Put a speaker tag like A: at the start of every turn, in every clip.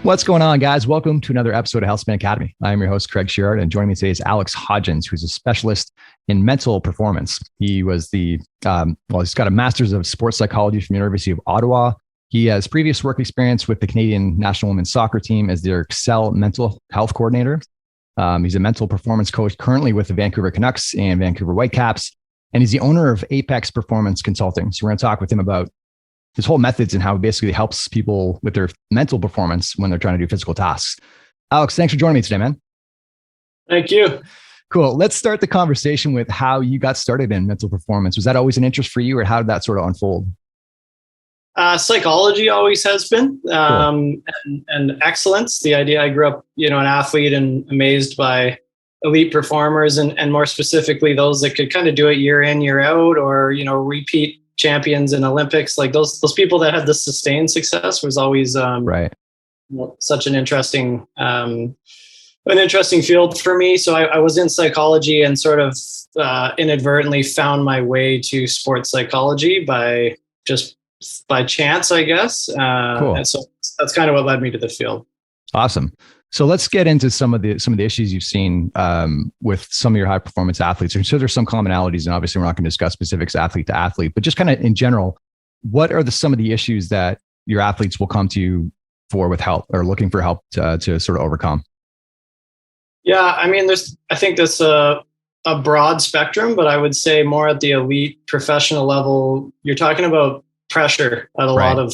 A: What's going on, guys? Welcome to another episode of Healthspan Academy. I am your host, Craig Sheard, and joining me today is Alex Hodgins, who's a specialist in mental performance. He was he's got a master's of sports psychology from the University of Ottawa. He has previous work experience with the Canadian national women's soccer team as their Excel mental health coordinator. He's a mental performance coach currently with the Vancouver Canucks and Vancouver Whitecaps, and he's the owner of Apex Performance Consulting. So we're going to talk with him about his whole methods and how it basically helps people with their mental performance when they're trying to do physical tasks. Alex, thanks for joining me today, man.
B: Thank you.
A: Cool. Let's start the conversation with how you got started in mental performance. Was that always an interest for you, or how did that sort of unfold?
B: Psychology always has been,
A: Cool.
B: and excellence. The idea, I grew up, an athlete and amazed by elite performers, and more specifically, those that could kind of do it year in, year out, or, repeat champions in Olympics. Like those people that had the sustained success was always
A: Right.
B: Such an interesting field for me. So I was in psychology and sort of inadvertently found my way to sports psychology by chance, I guess.
A: Cool.
B: And so that's kind of what led me to the field.
A: Awesome. So let's get into some of the issues you've seen with some of your high performance athletes. I'm sure there's some commonalities, and obviously we're not going to discuss specifics athlete to athlete, but just kind of in general, what are some of the issues that your athletes will come to you for with help, or looking for help to sort of overcome?
B: Yeah, I mean, I think that's a broad spectrum, but I would say more at the elite professional level, you're talking about pressure at a lot of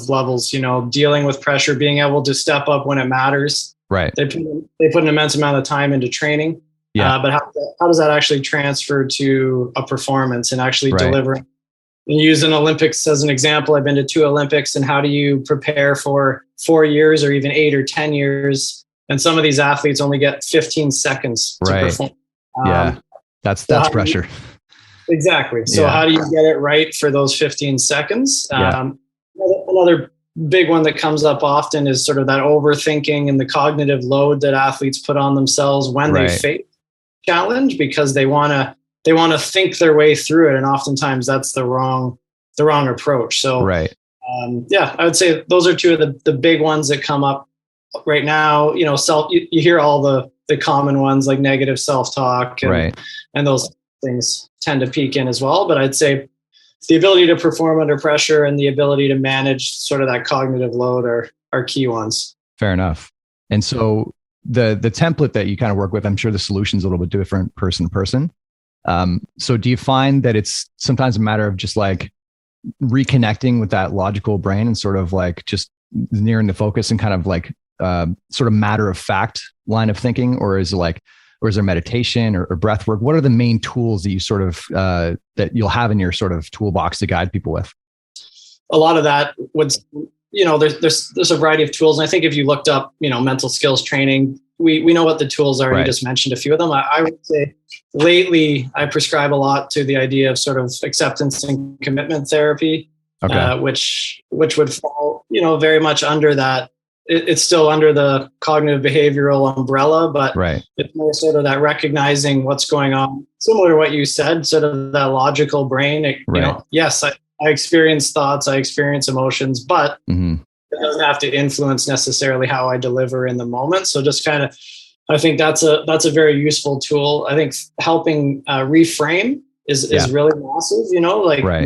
B: levels, dealing with pressure, being able to step up when it matters.
A: Right.
B: They put an immense amount of time into training.
A: Yeah.
B: But how does that actually transfer to a performance and actually
A: Right.
B: delivering? And using Olympics as an example, I've been to 2 Olympics, and how do you prepare for 4 years or even 8 or 10 years? And some of these athletes only get 15 seconds to perform.
A: Yeah. That's pressure.
B: Exactly. So how do you get it right for those 15 seconds? Another big one that comes up often is sort of that overthinking and the cognitive load that athletes put on themselves when they face challenge, because they want to think their way through it, and oftentimes that's the wrong approach. So I would say those are two of the big ones that come up right now. You hear all the common ones like negative self-talk and those things tend to peak in as well. But I'd say the ability to perform under pressure and the ability to manage sort of that cognitive load are key ones.
A: Fair enough. And so the template that you kind of work with, I'm sure the solution's a little bit different person to person. So do you find that it's sometimes a matter of just like reconnecting with that logical brain and sort of like just nearing the focus and kind of like sort of matter of fact line of thinking, or is there meditation or breath work? What are the main tools that you sort of that you'll have in your sort of toolbox to guide people with?
B: A lot of that would, there's a variety of tools. And I think if you looked up, mental skills training, we know what the tools are. Right. You just mentioned a few of them. I would say lately I prescribe a lot to the idea of sort of acceptance and commitment therapy, which would fall, very much under that. It's still under the cognitive behavioral umbrella, but it's more sort of that recognizing what's going on. Similar to what you said, sort of that logical brain. Yes, I experience thoughts, I experience emotions, but it doesn't have to influence necessarily how I deliver in the moment. So just kind of, I think that's a very useful tool. I think helping reframe is really massive,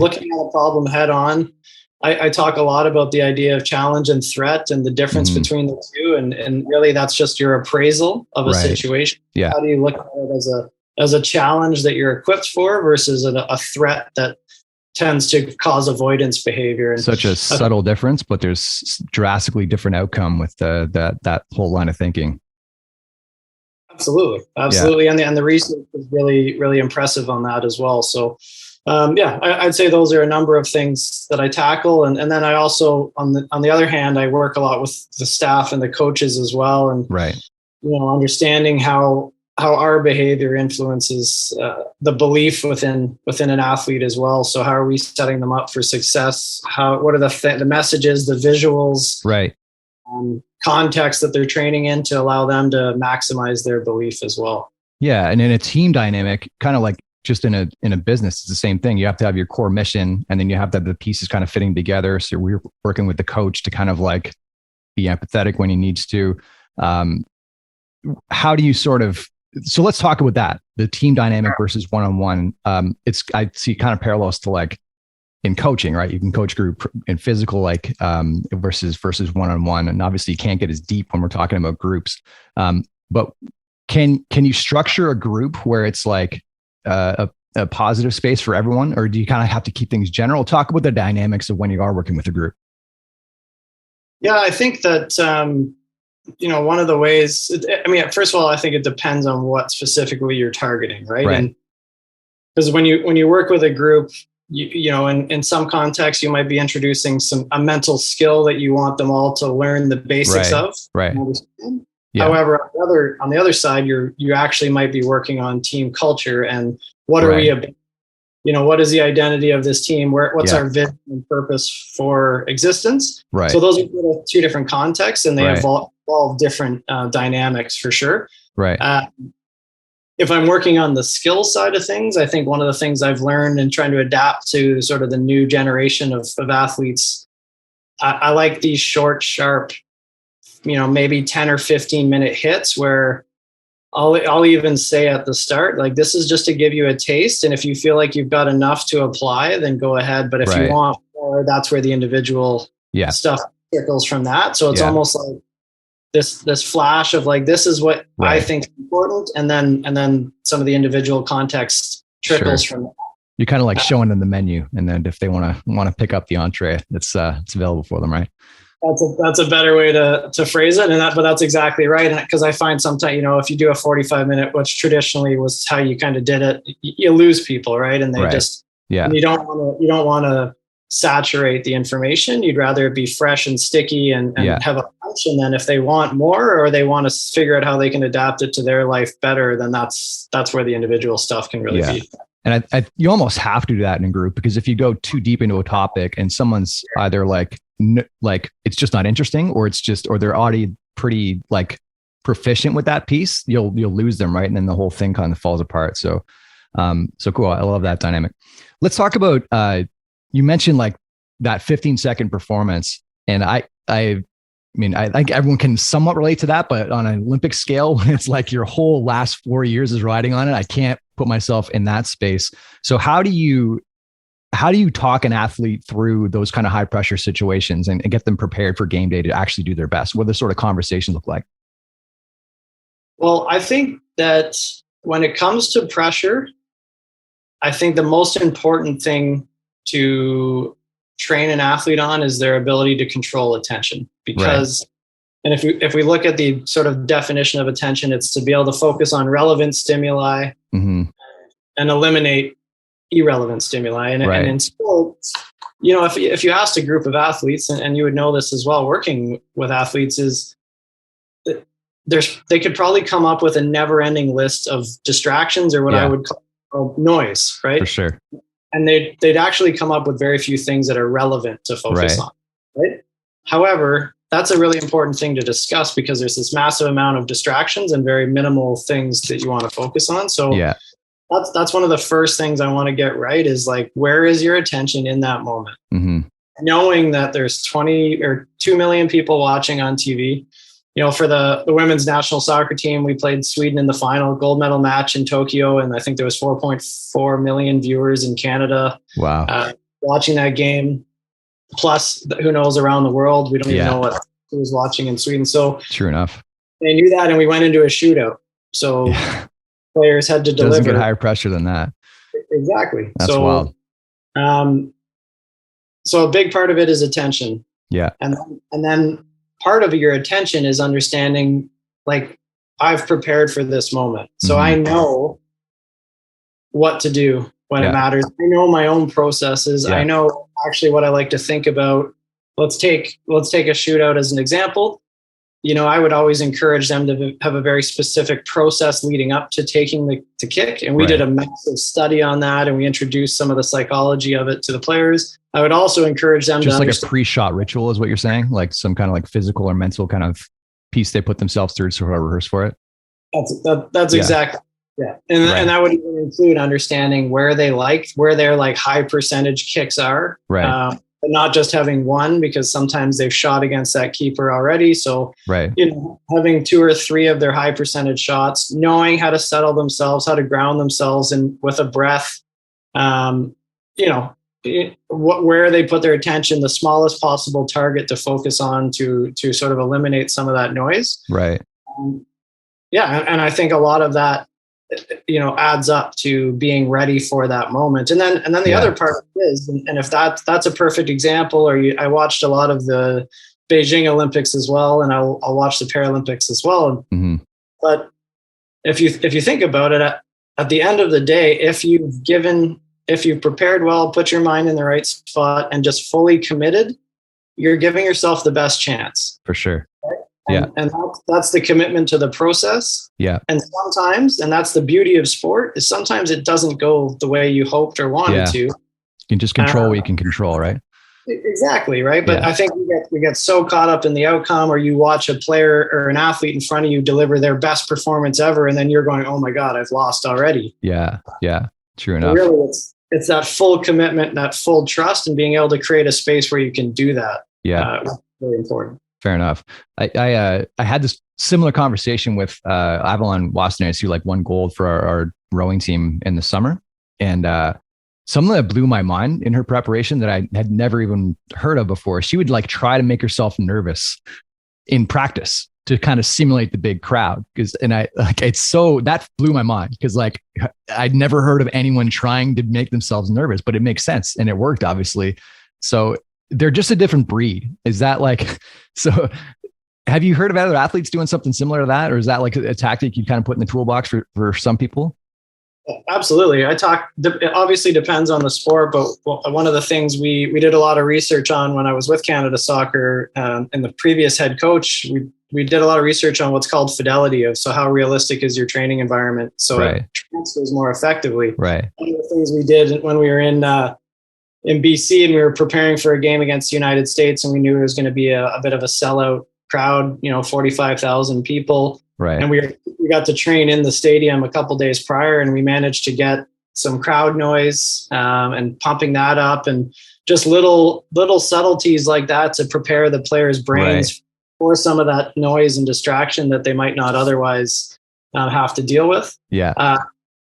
B: looking at a problem head on. I talk a lot about the idea of challenge and threat and the difference between the two. And really that's just your appraisal of a situation. Yeah. How do you look at it as a challenge that you're equipped for versus a threat that tends to cause avoidance behavior? And
A: such a subtle difference, but there's drastically different outcome with that whole line of thinking.
B: Absolutely. Yeah. And the research is really, really impressive on that as well. So I'd say those are a number of things that I tackle. And then I also, on the other hand, I work a lot with the staff and the coaches as well. And, understanding how our behavior influences the belief within an athlete as well. So how are we setting them up for success? What are the messages, the visuals, context that they're training in to allow them to maximize their belief as well?
A: Yeah. And in a team dynamic, kind of like just in a business, it's the same thing. You have to have your core mission, and then you have the pieces kind of fitting together. So we're working with the coach to kind of like be empathetic when he needs to. How do you so let's talk about that, the team dynamic versus one-on-one. I see kind of parallels to like in coaching, right? You can coach group and physical, like versus one-on-one. And obviously you can't get as deep when we're talking about groups. But can you structure a group where it's like a positive space for everyone, or do you kind of have to keep things general? Talk about the dynamics of when you are working with a group.
B: Yeah, I think that, one of the ways, first of all, I think it depends on what specifically you're targeting, right? And because when you work with a group, in some contexts, you might be introducing a mental skill that you want them all to learn the basics of.
A: Right.
B: Yeah. However, on the other side, you actually might be working on team culture and what are we about? What is the identity of this team? What's our vision and purpose for existence?
A: Right.
B: So those are two different contexts, and they involve different dynamics for sure.
A: Right.
B: If I'm working on the skill side of things, I think one of the things I've learned and trying to adapt to sort of the new generation of athletes, I like these short, sharp, maybe 10 or 15 minute hits where I'll even say at the start, like, this is just to give you a taste. And if you feel like you've got enough to apply, then go ahead. But if you want more, that's where the individual stuff trickles from that. So it's almost like this flash of like, this is what I think is important. And then some of the individual context trickles from that.
A: You're kind of like showing them the menu. And then if they want to pick up the entree, it's available for them, right?
B: That's a better way to phrase it. But that's exactly right. Because I find sometimes, if you do a 45-minute, which traditionally was how you kind of did it, you lose people, right? And they and you don't want to saturate the information. You'd rather it be fresh and sticky and have a punch. And then if they want more, or they want to figure out how they can adapt it to their life better, then that's where the individual stuff can really be.
A: And you almost have to do that in a group, because if you go too deep into a topic and someone's either like it's just not interesting, or they're already pretty like proficient with that piece, you'll lose them, right? And then the whole thing kind of falls apart. So cool. I love that dynamic. Let's talk about you mentioned like that 15-second performance, and I think everyone can somewhat relate to that, but on an Olympic scale, when it's like your whole last 4 years is riding on it, I can't put myself in that space. So how do you talk an athlete through those kind of high pressure situations and get them prepared for game day to actually do their best? What do the sort of conversations look like?
B: Well, I think that when it comes to pressure, I think the most important thing to train an athlete on is their ability to control attention. Because, and if we look at the sort of definition of attention, it's to be able to focus on relevant stimuli and eliminate irrelevant stimuli. And in sports, if you asked a group of athletes, and you would know this as well, working with athletes, is they could probably come up with a never-ending list of distractions, or what I would call noise, right?
A: For sure.
B: And they'd actually come up with very few things that are relevant to focus on, right? However, that's a really important thing to discuss, because there's this massive amount of distractions and very minimal things that you want to focus on. So that's one of the first things I want to get right, is like, where is your attention in that moment? Mm-hmm. Knowing that there's 20 or 2 million people watching on TV. For the women's national soccer team, we played Sweden in the final gold medal match in Tokyo, and I think there was 4.4 million viewers in Canada.
A: Wow.
B: Watching that game. Plus, who knows, around the world, we don't even know who was watching in Sweden. So
A: true enough.
B: They knew that, and we went into a shootout. So players had to deliver.
A: Doesn't get higher pressure than that.
B: Exactly.
A: That's wild.
B: So a big part of it is attention.
A: Yeah.
B: And then part of your attention is understanding, like, I've prepared for this moment. So I know what to do when it matters. I know my own processes. I know actually what I like to think about. Let's take a shootout as an example. I would always encourage them to have a very specific process leading up to taking the kick. And we did a massive study on that, and we introduced some of the psychology of it to the players. I would also encourage them
A: just like a pre-shot ritual is what you're saying, like some kind of like physical or mental kind of piece they put themselves through to sort of rehearse for it.
B: That's exactly. Yeah. And that would even include understanding where their like high percentage kicks are.
A: Right.
B: but not just having one, because sometimes they've shot against that keeper already. So,
A: right.
B: Having 2 or 3 of their high percentage shots, knowing how to settle themselves, how to ground themselves, and with a breath, where they put their attention, the smallest possible target to focus on to sort of eliminate some of that noise.
A: Right.
B: And I think a lot of that, adds up to being ready for that moment. And then the other part is, and if that's a perfect example, I watched a lot of the Beijing Olympics as well, and I'll watch the Paralympics as well.
A: Mm-hmm.
B: But if you think about it, at the end of the day, if you've prepared well, put your mind in the right spot, and just fully committed, you're giving yourself the best chance.
A: For sure.
B: Right?
A: Yeah.
B: And that's the commitment to the process.
A: Yeah.
B: And sometimes, and that's the beauty of sport, is sometimes it doesn't go the way you hoped or wanted to.
A: You can just control what you can control, right?
B: Exactly. Right. But I think we get so caught up in the outcome, or you watch a player or an athlete in front of you deliver their best performance ever, and then you're going, oh my God, I've lost already.
A: Yeah. Yeah. True enough.
B: Really, it's that full commitment, that full trust, and being able to create a space where you can do that.
A: Yeah.
B: Very important.
A: Fair enough. I had this similar conversation with Avalon Wassenaars, who won gold for our rowing team in the summer. And something that blew my mind in her preparation that I had never even heard of before. She would try to make herself nervous in practice to kind of simulate the big crowd. That blew my mind, because I'd never heard of anyone trying to make themselves nervous, but it makes sense. And it worked, obviously. So they're just a different breed. Is that so have you heard of other athletes doing something similar to that? Or is that a tactic you kind of put in the toolbox for some people?
B: Absolutely. It obviously depends on the sport, but one of the things we did a lot of research on when I was with Canada Soccer, and the previous head coach, we did a lot of research on what's called fidelity, so how realistic is your training environment, so it transfers more effectively.
A: Right.
B: One of the things we did when we were in BC and we were preparing for a game against the United States, and we knew it was going to be a bit of a sellout crowd, 45,000 people.
A: Right.
B: And we got to train in the stadium a couple days prior, and we managed to get some crowd noise and pumping that up, and just little subtleties like that to prepare the players' brains for some of that noise and distraction that they might not otherwise have to deal with.
A: Yeah.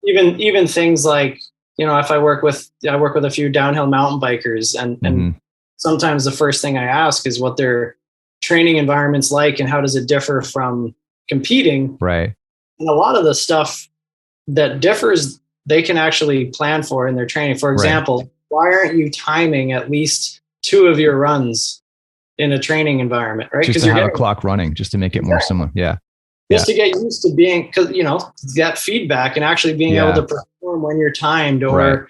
B: Even things like, if I work with a few downhill mountain bikers, and sometimes the first thing I ask is what their training environment's like and how does it differ from competing.
A: Right.
B: And a lot of the stuff that differs, they can actually plan for in their training. For example, why aren't you timing at least 2 of your runs in a training environment, right?
A: Just to have a clock running, just to make it more similar. Yeah.
B: Just to get used to being, because, that feedback and actually being able to perform when you're timed, or,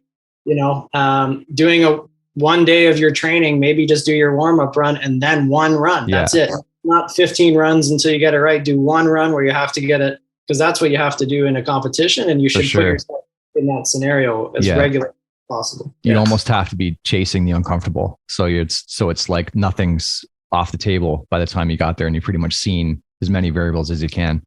B: doing one day of your training, maybe just do your warm-up run and then one run. That's it. Not 15 runs until you get it right. Do one run where you have to get it, because that's what you have to do in a competition, and you should put yourself in that scenario as regular as possible.
A: You almost have to be chasing the uncomfortable. So it's like nothing's off the table by the time you got there, and you've pretty much seen as many variables as you can.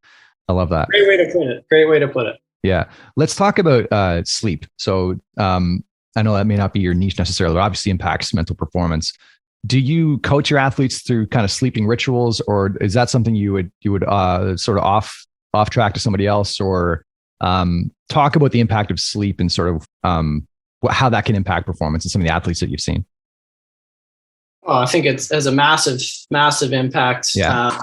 A: I love that.
B: Great way to put it.
A: Yeah. Let's talk about sleep. So I know that may not be your niche necessarily, but obviously impacts mental performance. Do you coach your athletes through kind of sleeping rituals, or is that something you would sort of off track to somebody else, or talk about the impact of sleep and sort of how that can impact performance in some of the athletes that you've seen?
B: Oh, I think it has a massive, massive impact.
A: Yeah.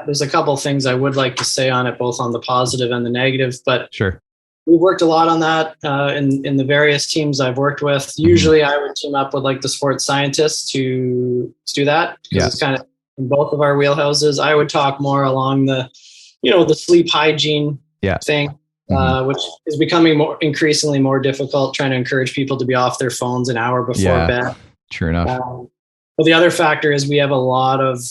B: There's a couple of things I would like to say on it, both on the positive and the negative, but
A: sure.
B: We've worked a lot on that in the various teams I've worked with. Usually I would team up with the sports scientists to do that, because it's kind of in both of our wheelhouses. I would talk more along the sleep hygiene thing, which is becoming increasingly more difficult, trying to encourage people to be off their phones an hour before bed.
A: True enough.
B: But the other factor is we have a lot of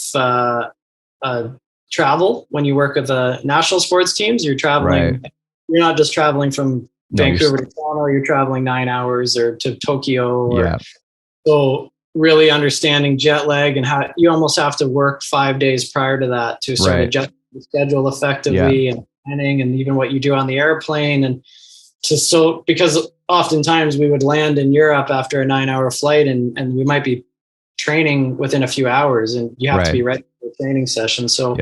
B: travel. When you work with national sports teams, you're traveling. Right. You're not just traveling from Vancouver to Toronto. You're traveling 9 hours or to Tokyo. So really understanding jet lag, and how you almost have to work 5 days prior to that to sort of adjust the schedule effectively, and planning, and even what you do on the airplane. And because oftentimes we would land in Europe after a 9-hour flight, and we might be training within a few hours, and you have to be ready for the training session. So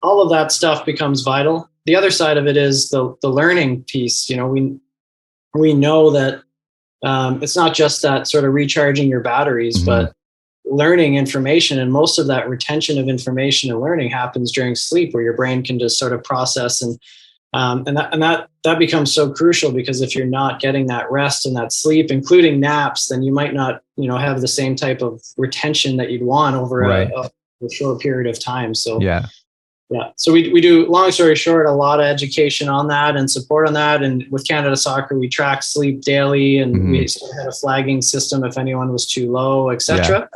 B: all of that stuff becomes vital. The other side of it is the learning piece. You know, we know that it's not just that sort of recharging your batteries, but learning information, and most of that retention of information and learning happens during sleep, where your brain can just sort of process and that becomes so crucial, because if you're not getting that rest and that sleep, including naps, then you might not, you know, have the same type of retention that you'd want over a short period of time. So so we do, long story short, a lot of education on that and support on that. And with Canada Soccer, we track sleep daily, and we had a flagging system if anyone was too low, etc.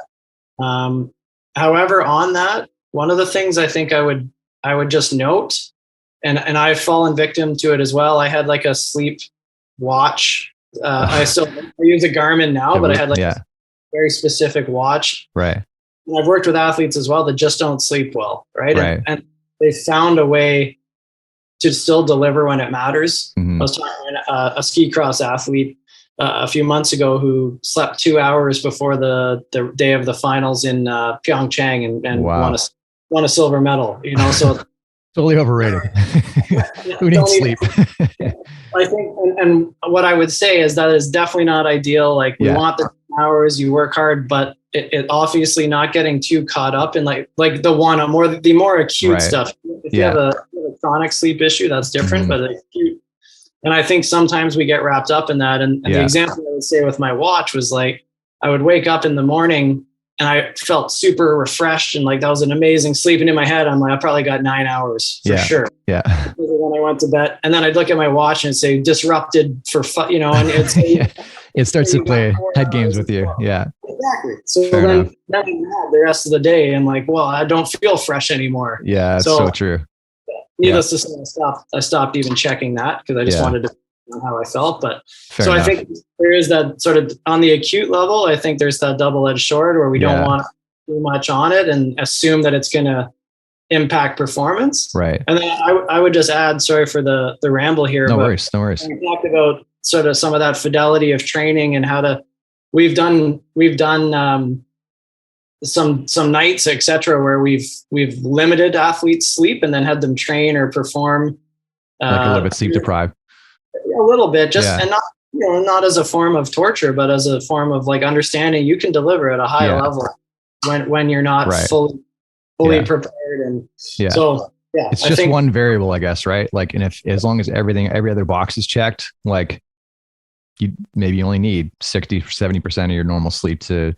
B: However, on that, one of the things I think I would just note, and I've fallen victim to it as well. I had like a sleep watch. I use a Garmin now, but I had like a very specific watch.
A: Right.
B: And I've worked with athletes as well that just don't sleep well. Right. And they found a way to still deliver when it matters. I was talking to a ski cross athlete a few months ago who slept 2 hours before the day of the finals in Pyeongchang and won a silver medal. You know, so
A: totally overrated. Who needs sleep?
B: I think, and what I would say is that is definitely not ideal. Like we want the hours, you work hard, but it obviously not getting too caught up in like the more acute stuff. If you have a chronic sleep issue, that's different, but acute. And I think sometimes we get wrapped up in that. And the example I would say with my watch was like, I would wake up in the morning and I felt super refreshed and like that was an amazing sleep. And in my head, I'm like, I probably got 9 hours for sure. Yeah. When I went to bed, and then I'd look at my watch and say disrupted for fun, you know, and it's
A: it starts to play head games with you. Yeah,
B: exactly. So then the rest of the day, I'm like, well, I don't feel fresh anymore.
A: Yeah, that's so true.
B: Needless to say, I stopped even checking that because I just wanted to know how I felt. But I think there is that sort of on the acute level, I think there's that double-edged sword where we don't want too much on it and assume that it's going to impact performance. Right. And then I would just add, sorry for the ramble here.
A: No worries.
B: We talked about sort of some of that fidelity of training and how to, we've done some nights, et cetera, where we've limited athletes' sleep and then had them train or perform
A: like a little bit sleep deprived.
B: A little bit, and not as a form of torture, but as a form of like understanding you can deliver at a high level when you're not fully prepared. And so
A: it's just one variable, I guess, right? Like, and as long as every other box is checked, like you maybe only need 60-70% of your normal sleep to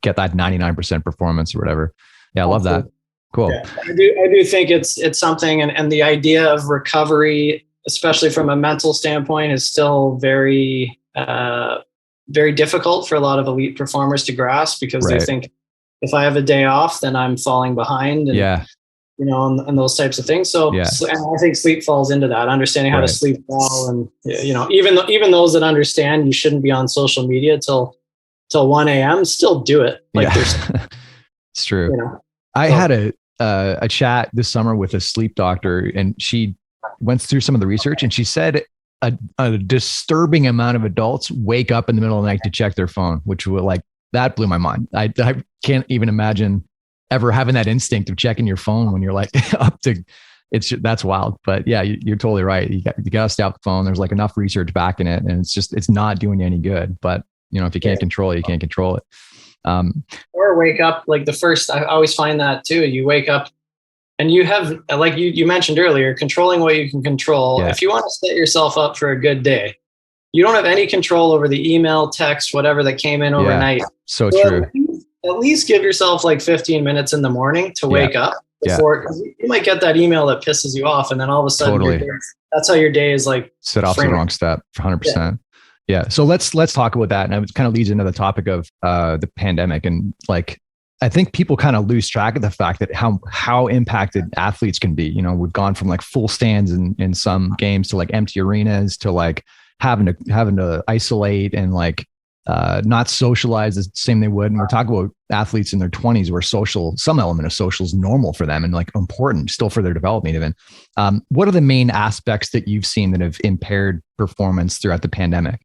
A: get that 99% performance or whatever. Yeah, I love that. Cool.
B: Yeah, I do think it's something, and the idea of recovery, especially from a mental standpoint, is still very, very difficult for a lot of elite performers to grasp, because they think if I have a day off, then I'm falling behind. And, you know, and those types of things. So, and I think sleep falls into that, understanding how to sleep well. And, you know, even those that understand you shouldn't be on social media till 1 a.m. still do it. Like
A: it's true.
B: You know,
A: I had a chat this summer with a sleep doctor, and she went through some of the research, and she said a disturbing amount of adults wake up in the middle of the night to check their phone, which would that blew my mind. I can't even imagine ever having that instinct of checking your phone when you're like up to that's wild. But yeah, you're totally right. You got to stay off the phone. There's like enough research backing it, and it's not doing you any good. But you know, if you can't control it, you can't control it.
B: Or wake up like I always find that too. You wake up and you have, like you mentioned earlier, controlling what you can control. If you want to set yourself up for a good day, you don't have any control over the email, text, whatever that came in overnight.
A: So true.
B: At least give yourself like 15 minutes in the morning to wake up before, because you might get that email that pisses you off, and then all of a sudden that's how your day is like
A: set off the wrong step. 100%. Yeah. So let's talk about that. And it kind of leads into the topic of the pandemic. And like, I think people kind of lose track of the fact that how impacted athletes can be. You know, we've gone from like full stands in some games to like empty arenas to like having to isolate and like not socialize the same they would. And we're talking about athletes in their 20s where some element of social is normal for them and like important still for their development even. What are the main aspects that you've seen that have impaired performance throughout the pandemic?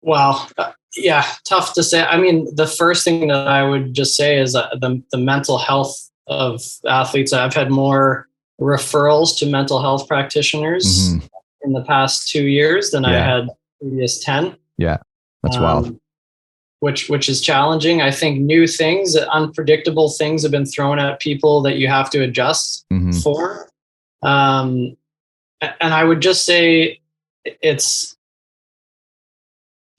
B: Well, Yeah, tough to say. I mean, the first thing that I would just say is the mental health of athletes. I've had more referrals to mental health practitioners in the past 2 years than I had previous 10.
A: Yeah, that's wild.
B: Which is challenging. I think new things, unpredictable things have been thrown at people that you have to adjust for. And I would just say it's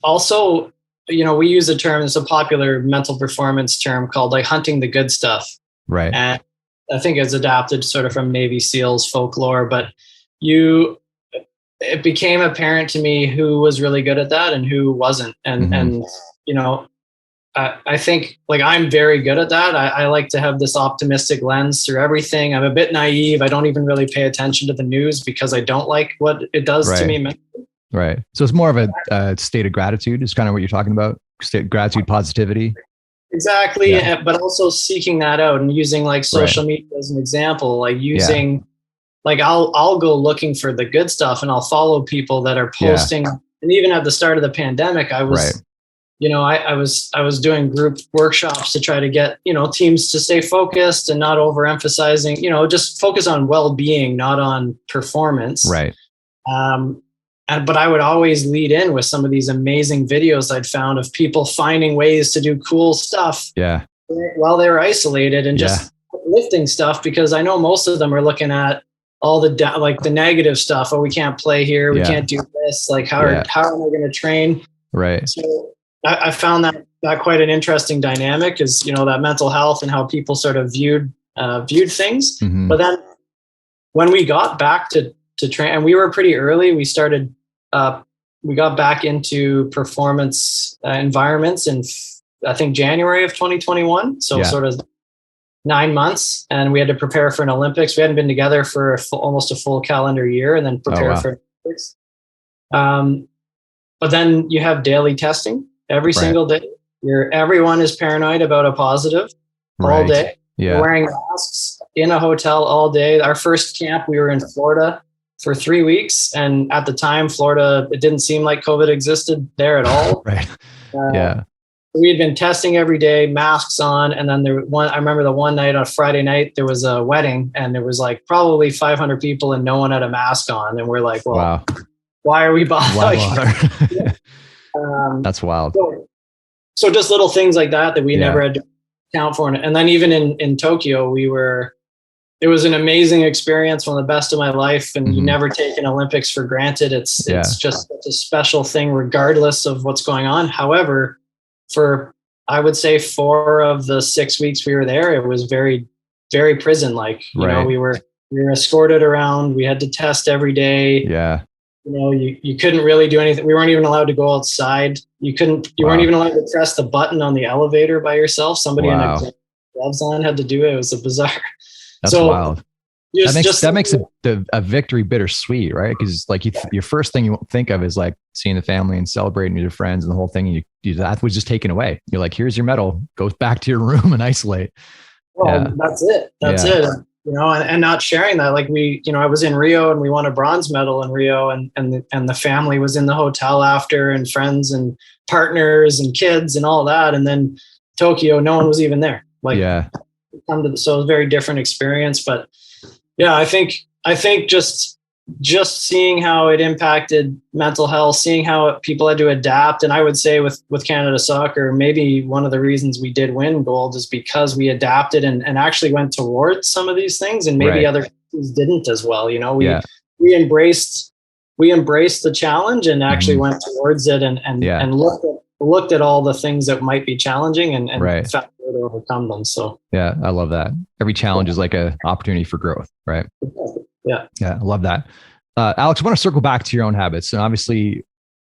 B: also, we use a term, it's a popular mental performance term called like hunting the good stuff.
A: Right.
B: And I think it's adapted sort of from Navy SEALs folklore, but it became apparent to me who was really good at that and who wasn't. And I think like I'm very good at that. I like to have this optimistic lens through everything. I'm a bit naive. I don't even really pay attention to the news because I don't like what it does to me mentally.
A: Right. So it's more of a state of gratitude is kind of what you're talking about. Gratitude, positivity.
B: Exactly. Yeah. But also seeking that out and using like social media as an example, like using, like I'll go looking for the good stuff and I'll follow people that are posting. And even at the start of the pandemic, I was, I was doing group workshops to try to get, teams to stay focused and not overemphasizing, just focus on well-being, not on performance.
A: Right.
B: But I would always lead in with some of these amazing videos I'd found of people finding ways to do cool stuff while they were isolated and just lifting stuff, because I know most of them are looking at all the the negative stuff. Oh, we can't play here. We can't do this. Like how am I going to train?
A: Right.
B: So I found that quite an interesting dynamic is, that mental health and how people sort of viewed things. But then when we got back to train, and we were pretty early, we started, we got back into performance environments in, I think, January of 2021. So sort of 9 months, and we had to prepare for an Olympics. We hadn't been together for almost a full calendar year, and then prepare for Olympics. But then you have daily testing every single day. Everyone is paranoid about a positive all day. Yeah. We're wearing masks in a hotel all day. Our first camp, we were in Florida for 3 weeks. And at the time, Florida, it didn't seem like COVID existed there at all. We had been testing every day, masks on. And then I remember the one night on a Friday night, there was a wedding and there was like probably 500 people and no one had a mask on. And we're like, well, why are we bothering?
A: That's wild.
B: So just little things like that we never had to account for. And then even in Tokyo, it was an amazing experience, one of the best of my life. And you never take an Olympics for granted. It's just such a special thing, regardless of what's going on. However, for, I would say 4 of the 6 weeks we were there, it was very, very prison-like. You know, we were escorted around. We had to test every day. Yeah. You couldn't really do anything. We weren't even allowed to go outside. You weren't even allowed to press the button on the elevator by yourself. Somebody in gloves on had to do it. It was a bizarre.
A: That's wild. That makes a victory bittersweet, right? Because like your first thing you think of is like seeing the family and celebrating with your friends and the whole thing. And that was just taken away. You're like, here's your medal. Go back to your room and isolate.
B: Well, that's it. That's it. And not sharing that. Like I was in Rio and we won a bronze medal in Rio, and the family was in the hotel after, and friends and partners and kids and all that. And then Tokyo, no one was even there. So it was a very different experience. But yeah, I think just seeing how it impacted mental health, seeing how people had to adapt. And I would say with Canada Soccer, maybe one of the reasons we did win gold is because we adapted and actually went towards some of these things, and maybe other countries didn't as well. We embraced the challenge and actually went towards it and looked at all the things that might be challenging and found a way to overcome them. So
A: yeah, I love that. Every challenge is like an opportunity for growth, right? Yeah, I love that. Alex, I want to circle back to your own habits. And obviously,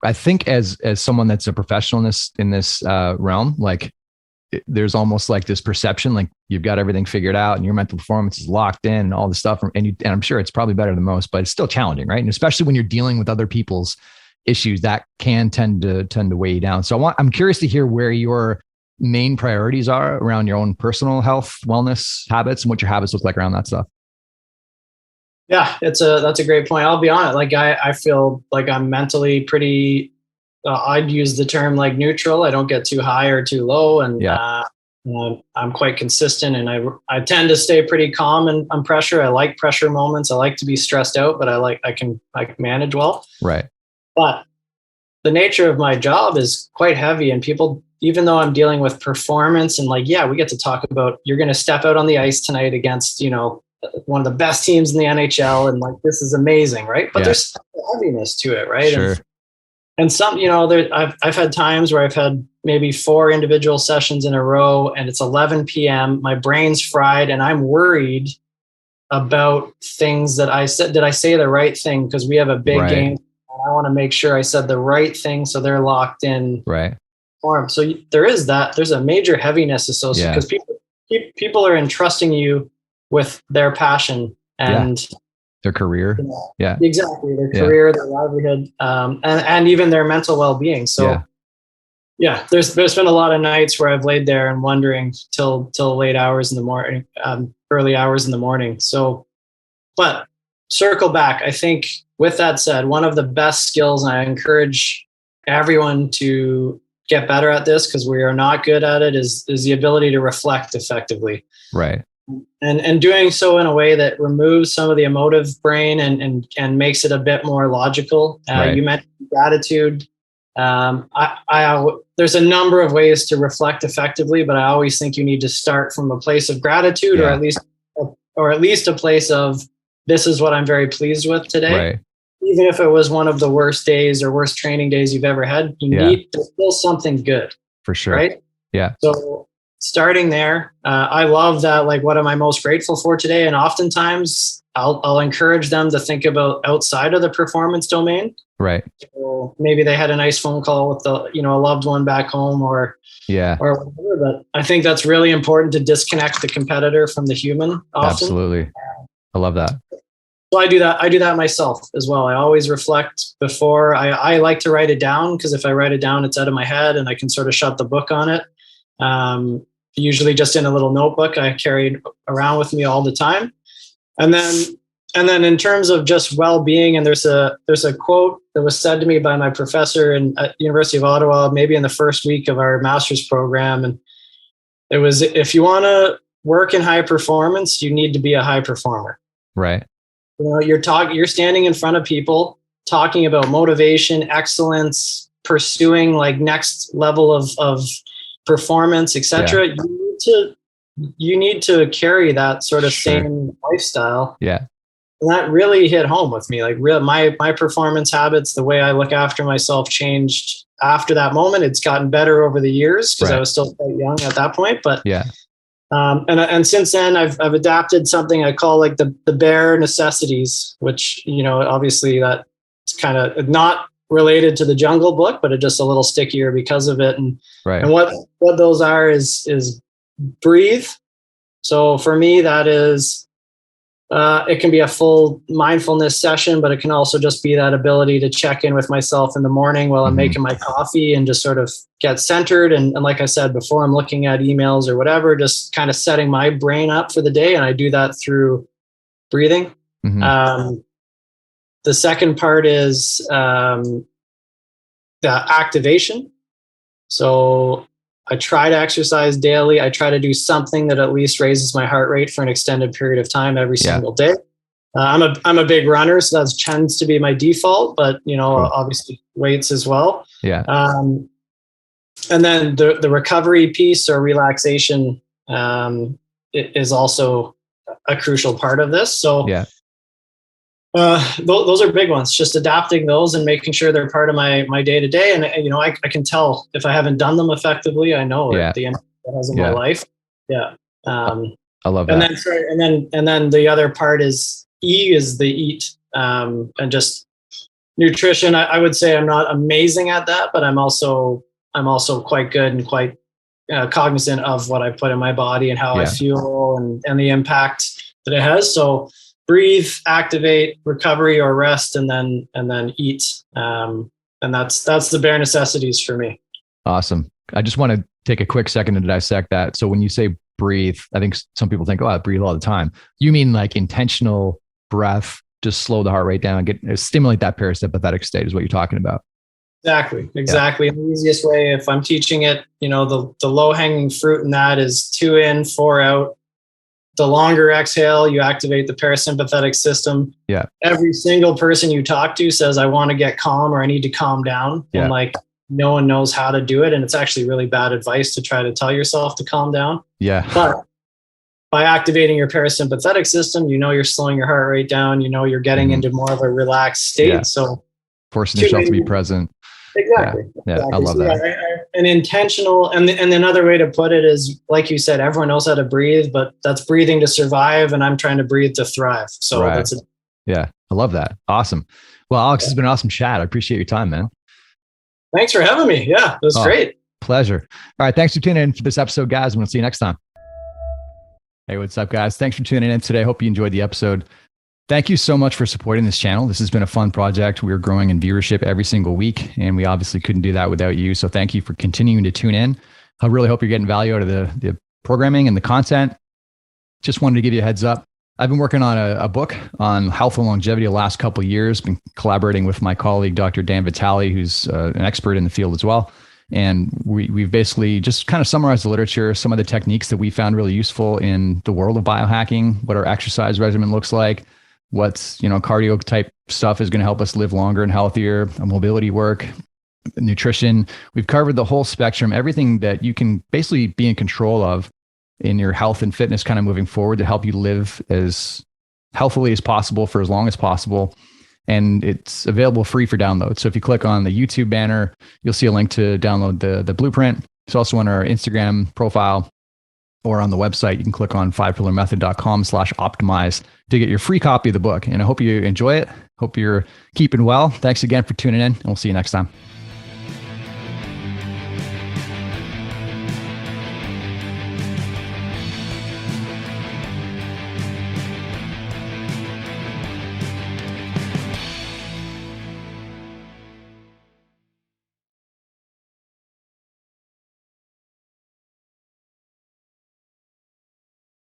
A: I think as someone that's a professional in this realm, like there's almost like this perception, like you've got everything figured out and your mental performance is locked in and all this stuff. And I'm sure it's probably better than most, but it's still challenging, right? And especially when you're dealing with other people's issues, that can tend to weigh you down. So I'm curious to hear where your main priorities are around your own personal health, wellness habits, and what your habits look like around that stuff.
B: Yeah, that's a great point. I'll be honest. Like I feel like I'm mentally pretty I'd use the term like neutral. I don't get too high or too low, and I'm quite consistent, and I tend to stay pretty calm on pressure. I like pressure moments. I like to be stressed out, but I can manage well.
A: Right.
B: But the nature of my job is quite heavy, and people, even though I'm dealing with performance and like, we get to talk about, you're going to step out on the ice tonight against, one of the best teams in the NHL, and like, this is amazing, right? But there's heaviness to it, right?
A: Sure.
B: And some, I've had times where I've had maybe 4 individual sessions in a row, and it's 11 p.m. My brain's fried, and I'm worried about things that I said. Did I say the right thing? Because we have a big game. And I want to make sure I said the right thing, so they're locked in.
A: Right.
B: So there is that. There's a major heaviness associated because people are entrusting you with their passion and
A: their career.
B: Exactly. Their career, their livelihood, and even their mental well-being. So there's been a lot of nights where I've laid there and wondering till late hours in the morning, early hours in the morning. So, but circle back. I think with that said, one of the best skills, and I encourage everyone to get better at this because we are not good at it, is the ability to reflect effectively.
A: Right.
B: And doing so in a way that removes some of the emotive brain and makes it a bit more logical. You mentioned gratitude. There's a number of ways to reflect effectively, but I always think you need to start from a place of gratitude, or at least a place of, this is what I'm very pleased with today.
A: Right.
B: Even if it was one of the worst days or worst training days you've ever had, you need to feel something good.
A: For sure.
B: Right.
A: Yeah.
B: So starting there, I love that. Like, what am I most grateful for today? And oftentimes I'll encourage them to think about outside of the performance domain.
A: Right.
B: So maybe they had a nice phone call with a loved one back home or whatever. But I think that's really important to disconnect the competitor from the human often.
A: Absolutely. I love that.
B: So I do that myself as well. I always reflect before. I like to write it down, because if I write it down, it's out of my head and I can sort of shut the book on it. Usually just in a little notebook I carry around with me all the time. And then in terms of just well-being, and there's a quote that was said to me by my professor at University of Ottawa, maybe in the first week of our master's program. And it was, if you want to work in high performance, you need to be a high performer.
A: Right.
B: You're standing in front of people talking about motivation, excellence, pursuing like next level of performance, etc. You need to carry that sort of same lifestyle.
A: Yeah.
B: And that really hit home with me. Like, my performance habits, the way I look after myself, changed after that moment. It's gotten better over the years because I was still quite young at that point. But and since then, I've adapted something I call like the bare necessities, which, obviously that's kind of not related to the Jungle Book, but it's just a little stickier because of it. And what those are is breathe. So for me, that is, it can be a full mindfulness session, but it can also just be that ability to check in with myself in the morning while I'm making my coffee and just sort of get centered. And like I said, before I'm looking at emails or whatever, just kind of setting my brain up for the day. And I do that through breathing. The second part is the activation. So I try to exercise daily. I try to do something that at least raises my heart rate for an extended period of time every single day. I'm a big runner, so that tends to be my default, but obviously weights as well. Yeah. And then the recovery piece or relaxation is also a crucial part of this. So those are big ones, just adapting those and making sure they're part of my day to day. And I can tell if I haven't done them effectively. I know at the end it has in my life. I love that. And then the other part is the eat, and just nutrition. I would say I'm not amazing at that, but I'm also quite good and quite cognizant of what I put in my body and how I feel and the impact that it has. So breathe, activate, recovery or rest, and then eat. And that's the bare necessities for me. Awesome. I just want to take a quick second to dissect that. So when you say breathe, I think some people think, I breathe all the time. You mean like intentional breath, just slow the heart rate down, stimulate that parasympathetic state is what you're talking about. Exactly. The easiest way, if I'm teaching it, the low hanging fruit in that is 2 in, 4 out. The longer exhale, you activate the parasympathetic system.
A: Yeah.
B: Every single person you talk to says, I want to get calm, or I need to calm down.
A: Yeah.
B: And like, no one knows how to do it. And it's actually really bad advice to try to tell yourself to calm down.
A: Yeah.
B: But by activating your parasympathetic system, you're slowing your heart rate down, you're getting into more of a relaxed state.
A: Yeah.
B: So
A: forcing yourself to be present.
B: Exactly.
A: Yeah. I love that.
B: An intentional, and another way to put it is, like you said, everyone knows how to breathe, but that's breathing to survive, and I'm trying to breathe to thrive. So that's it.
A: Yeah, I love that. Awesome. Well, Alex, it's been an awesome chat. I appreciate your time, man.
B: Thanks for having me. Yeah, it was great.
A: Pleasure. All right, thanks for tuning in for this episode, guys. We'll see you next time. Hey, what's up, guys? Thanks for tuning in today. Hope you enjoyed the episode. Thank you so much for supporting this channel. This has been a fun project. We're growing in viewership every single week, and we obviously couldn't do that without you. So thank you for continuing to tune in. I really hope you're getting value out of the programming and the content. Just wanted to give you a heads up. I've been working on a book on health and longevity the last couple of years, been collaborating with my colleague, Dr. Dan Vitale, who's an expert in the field as well. And we've basically just kind of summarized the literature, some of the techniques that we found really useful in the world of biohacking, what our exercise regimen looks like, what's, cardio type stuff is going to help us live longer and healthier, mobility work, nutrition. We've covered the whole spectrum, everything that you can basically be in control of in your health and fitness kind of moving forward to help you live as healthily as possible for as long as possible. And it's available free for download. So if you click on the YouTube banner, you'll see a link to download the blueprint. It's also on our Instagram profile, or on the website. You can click on 5pillarmethod.com/optimize to get your free copy of the book. And I hope you enjoy it. Hope you're keeping well. Thanks again for tuning in, and we'll see you next time.